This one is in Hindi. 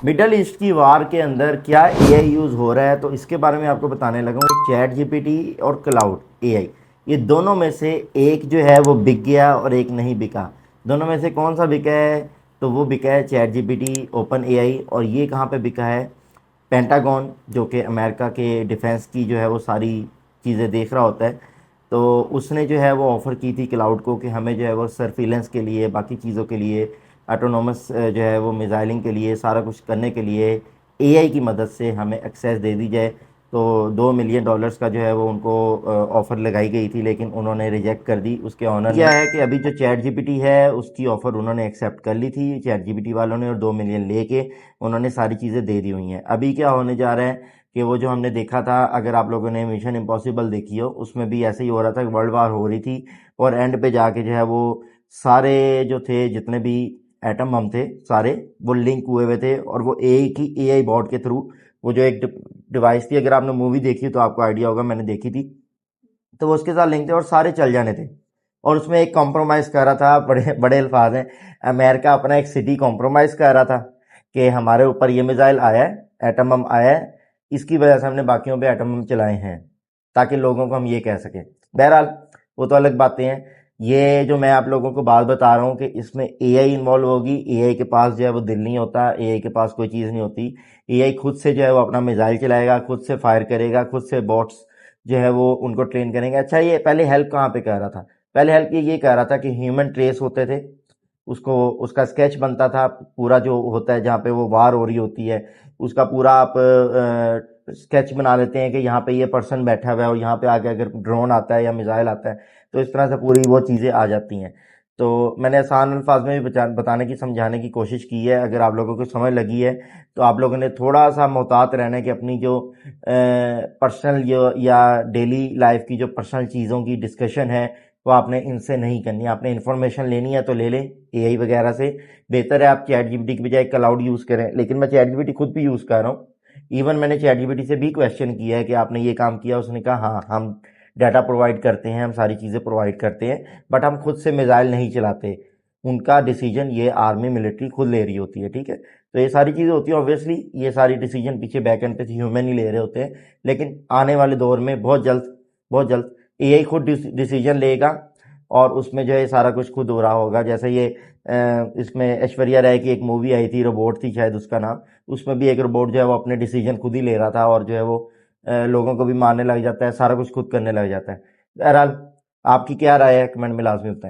मिडल ईस्ट की वार के अंदर क्या एआई यूज़ हो रहा है, तो इसके बारे में आपको बताने लगा हूँ। चैट जीपीटी और क्लाउड एआई, ये दोनों में से एक जो है वो बिक गया और एक नहीं बिका। दोनों में से कौन सा बिका है? तो वो बिका है चैट जीपीटी ओपन एआई। और ये कहाँ पे बिका है? पेंटागन, जो कि अमेरिका के डिफेंस की जो है वो सारी चीज़ें देख रहा होता है। तो उसने जो है वो ऑफ़र की थी क्लाउड को कि हमें जो है वो सर्फिलेंस के लिए, बाकी चीज़ों के लिए, ऑटोनोमस जो है वो मिज़ाइलिंग के लिए, सारा कुछ करने के लिए एआई की मदद से हमें एक्सेस दे दी जाए। तो $2 मिलियन का जो है वो उनको ऑफ़र लगाई गई थी, लेकिन उन्होंने रिजेक्ट कर दी। उसके ऑनर क्या है कि अभी जो चैट जीपीटी है उसकी ऑफ़र उन्होंने एक्सेप्ट कर ली थी चैट जीपीटी वालों ने, और 2 मिलियन लेके उन्होंने सारी चीज़ें दे दी हुई हैं। अभी क्या होने जा रहा है कि वो जो हमने देखा था, अगर आप लोगों ने मिशन इम्पॉसिबल देखी हो, उसमें भी ऐसे ही हो रहा था कि वर्ल्ड वार हो रही थी और एंड पे जाके जो है वो सारे जो थे, जितने भी एटम बम थे, सारे वो लिंक हुए थे। और वो एक ही एआई बॉट के थ्रू, वो जो एक डिवाइस थी, अगर आपने मूवी देखी तो आपको आइडिया होगा, मैंने देखी थी, तो वो उसके साथ लिंक थे और सारे चल जाने थे। और उसमें एक कॉम्प्रोमाइज कर रहा था, बड़े बड़े अल्फाज हैं, अमेरिका अपना एक सिटी कॉम्प्रोमाइज कर रहा था कि हमारे ऊपर ये मिसाइल आया है, एटम बम आया है, इसकी वजह से हमने बाकियों पे एटम बम चलाए हैं, ताकि लोगों को हम ये कह सकें। बहरहाल वो तो अलग बातें हैं। ये जो मैं आप लोगों को बात बता रहा हूँ कि इसमें एआई इन्वॉल्व होगी, एआई के पास जो है वो दिल नहीं होता, एआई के पास कोई चीज़ नहीं होती। एआई खुद से जो है वो अपना मिसाइल चलाएगा, खुद से फायर करेगा, खुद से बॉट्स जो है वो उनको ट्रेन करेंगे। अच्छा, ये पहले हेल्प कहाँ पे कर रहा था? पहले हेल्प ये कह रहा था कि ह्यूमन ट्रेस होते थे, उसको उसका स्केच बनता था पूरा, जो होता है जहाँ पे वो वार हो रही होती है, उसका पूरा आप स्केच बना लेते हैं कि यहाँ पे ये पर्सन बैठा हुआ है, और यहाँ पे आगे अगर ड्रोन आता है या मिसाइल आता है तो इस तरह से पूरी वो चीज़ें आ जाती हैं। तो मैंने आसान अल्फाज में भी बताने की, समझाने की कोशिश की है। अगर आप लोगों को समझ लगी है तो आप लोगों ने थोड़ा सा मोहतात रहना है कि अपनी जो पर्सनल या डेली लाइफ की जो पर्सनल चीज़ों की डिस्कशन है वो आपने इनसे नहीं करनी। आपने इन्फॉर्मेशन लेनी है तो ले लें एआई वगैरह से। बेहतर है आप चैट जीपीटी की बजाय क्लाउड यूज़ करें। लेकिन मैं चैट जीपीटी खुद भी यूज़ कर रहा हूँ। इवन मैंने चैट जीपीटी से भी क्वेश्चन किया है कि आपने ये काम किया, उसने कहा हाँ, हम डाटा प्रोवाइड करते हैं, हम सारी चीज़ें प्रोवाइड करते हैं, बट हम खुद से मिसाइल नहीं चलाते। उनका डिसीजन ये आर्मी मिलिट्री खुद ले रही होती है, ठीक है। तो ये सारी चीज़ें होती हैं। ऑब्वियसली ये सारी डिसीजन पीछे बैक एंड पे ह्यूमन ही ले रहे होते हैं, लेकिन आने वाले दौर में बहुत जल्द एआई खुद डिसीजन लेगा और उसमें जो है सारा कुछ खुद हो रहा होगा। जैसे ये इसमें ऐश्वर्या राय की एक मूवी आई थी, रोबोट थी शायद उसका नाम, उसमें भी एक रोबोट जो है वो अपने डिसीजन खुद ही ले रहा था, और जो है वो लोगों को भी मारने लग जाता है, सारा कुछ खुद करने लग जाता है। बहरहाल आपकी क्या राय है, कमेंट में लाजमी बताएं।